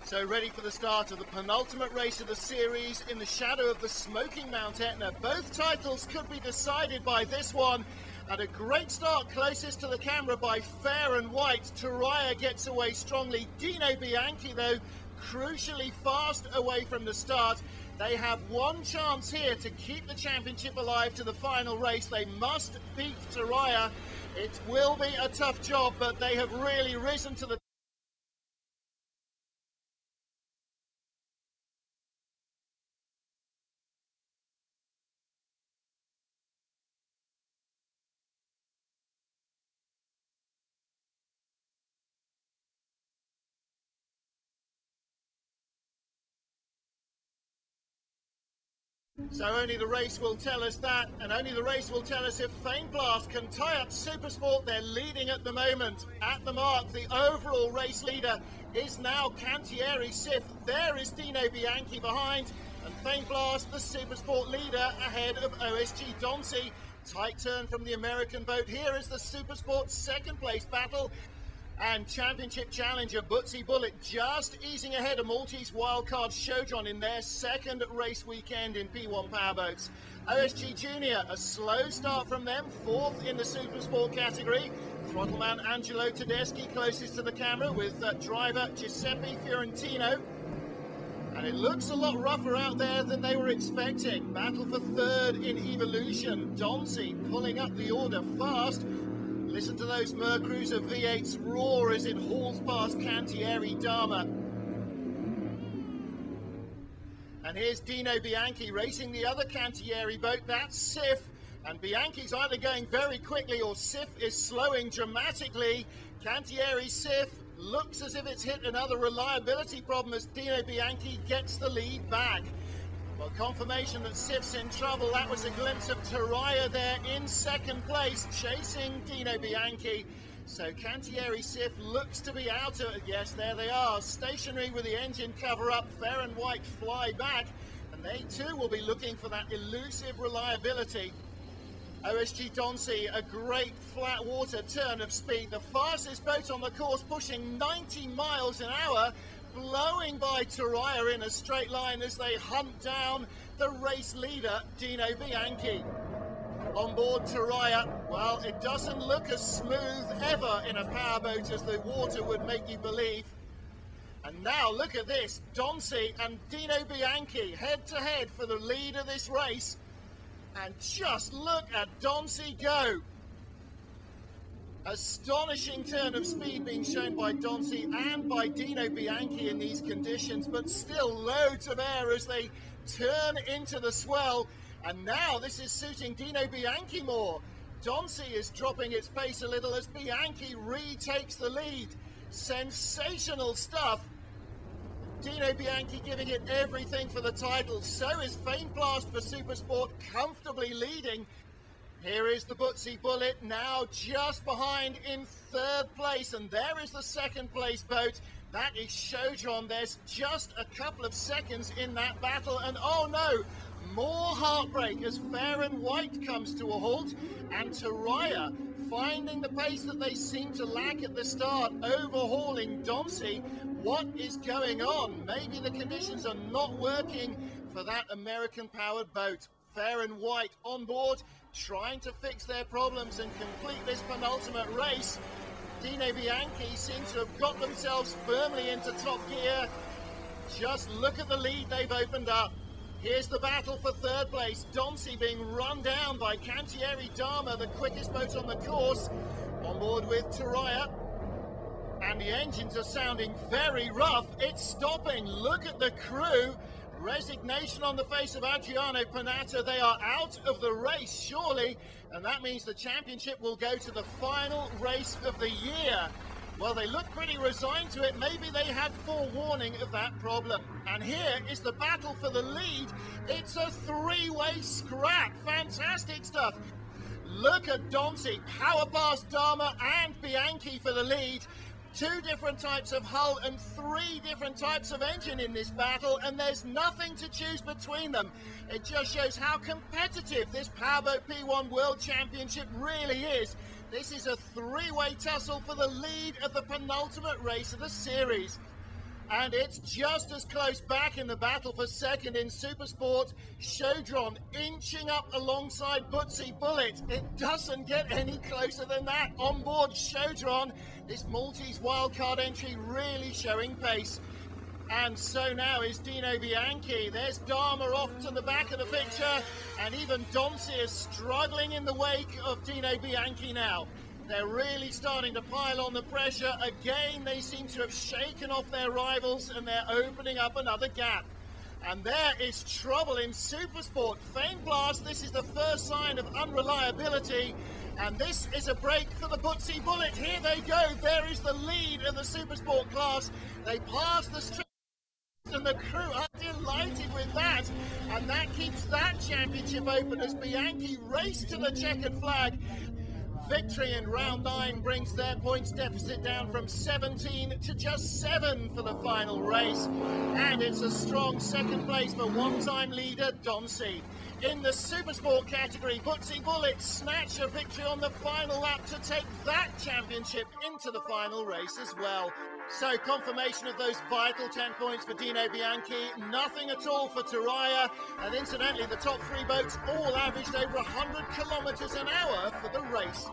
So ready for the start of the penultimate race of the series in the shadow of the smoking Mount Etna. Both titles could be decided by this one. And a great start closest to the camera by Fair and White. Turaya gets away strongly. Dino Bianchi, though, crucially fast away from the start. They have one chance here to keep the championship alive to the final race. They must beat Turaya. It will be a tough job, but they have really risen to the So only the race will tell us that, and only the race will tell us if Fame Blast can tie up Supersport. They're leading at the moment. At the mark, the overall race leader is now Cantieri Sif. There is Dino Bianchi behind, and Fame Blast, the Supersport leader, ahead of OSG Donzi. Tight turn from the American boat. Here is the Supersport second place battle. And championship challenger Bootsy Bullet just easing ahead of Maltese wildcard Shojon in their second race weekend in P1 powerboats. OSG Junior, a slow start from them, fourth in the Supersport category. Throttleman Angelo Tedeschi closest to the camera with driver Giuseppe Fiorentino. And it looks a lot rougher out there than they were expecting. Battle for third in Evolution. Donzi pulling up the order fast. Listen to those Mercruiser V8s roar as it hauls past Cantieri Dama. And here's Dino Bianchi racing the other Cantieri boat. That's Sif. And Bianchi's either going very quickly or Sif is slowing dramatically. Cantieri Sif looks as if it's hit another reliability problem as Dino Bianchi gets the lead back. Well, confirmation that Sif's in trouble. That was a glimpse of Turaya there in second place, chasing Dino Bianchi. So Cantieri Sif looks to be out of it. Yes, there they are, stationary with the engine cover up. Fair and White fly back, and they too will be looking for that elusive reliability. OSG Donzi, a great flat water turn of speed. The fastest boat on the course, pushing 90 miles an hour. Blowing by Turaya in a straight line as they hunt down the race leader, Dino Bianchi. On board Turaya, well, it doesn't look as smooth ever in a powerboat as the water would make you believe. And now look at this, Donzi and Dino Bianchi head to head for the lead of this race. And just look at Donzi go. Astonishing turn of speed being shown by Donzi and by Dino Bianchi in these conditions, but still loads of air as they turn into the swell. And now this is suiting Dino Bianchi more. Donzi is dropping its pace a little as Bianchi retakes the lead. Sensational stuff. Dino Bianchi giving it everything for the title. So is Fame Blast for Supersport comfortably leading. Here is the Bootsy Bullet now just behind in third place, and there is the second place boat. That is Shojon. There's just a couple of seconds in that battle, and oh no, more heartbreak as Fair and White comes to a halt, and Turaya finding the pace that they seem to lack at the start, overhauling Donzi. What is going on? Maybe the conditions are not working for that American-powered boat. Fair and White on board, trying to fix their problems and complete this penultimate race. Dino Bianchi seems to have got themselves firmly into top gear. Just look at the lead they've opened up. Here's the battle for third place. Donzi being run down by Cantieri Dama, the quickest boat on the course. On board with Turaya. And the engines are sounding very rough. It's stopping. Look at the crew. Resignation on the face of Adriano Panatta. They are out of the race, surely, and that means the championship will go to the final race of the year. Well, they look pretty resigned to it. Maybe they had forewarning of that problem. And here is the battle for the lead. It's a three-way scrap. Fantastic stuff. Look at Donzi, power past Dama and Bianchi for the lead. Two different types of hull and three different types of engine in this battle, and there's nothing to choose between them. It just shows how competitive this Powerboat P1 World Championship really is. This is a three-way tussle for the lead of the penultimate race of the series. And it's just as close back in the battle for second in Supersport. Chaudron inching up alongside Bootsy Bullet. It doesn't get any closer than that. On board Chaudron, this Maltese wildcard entry really showing pace. And so now is Dino Bianchi. There's Dharma off to the back of the picture, and even Donzi is struggling in the wake of Dino Bianchi now. They're really starting to pile on the pressure. Again, they seem to have shaken off their rivals, and they're opening up another gap. And there is trouble in Supersport. Faint Blast, this is the first sign of unreliability. And this is a break for the Bootsy Bullet. Here they go. There is the lead of the Supersport class. They pass the street, and the crew are delighted with that. And that keeps that championship open as Bianchi race to the checkered flag. Victory in round 9 brings their points deficit down from 17 to just 7 for the final race. And it's a strong second place for one-time leader Donzi. In the Supersport category, Bootsy Bullet snatch a victory on the final lap to take that championship into the final race as well. So confirmation of those vital 10 points for Dino Bianchi, nothing at all for Taraya, and incidentally the top 3 boats all averaged over 100 kilometres an hour for the race.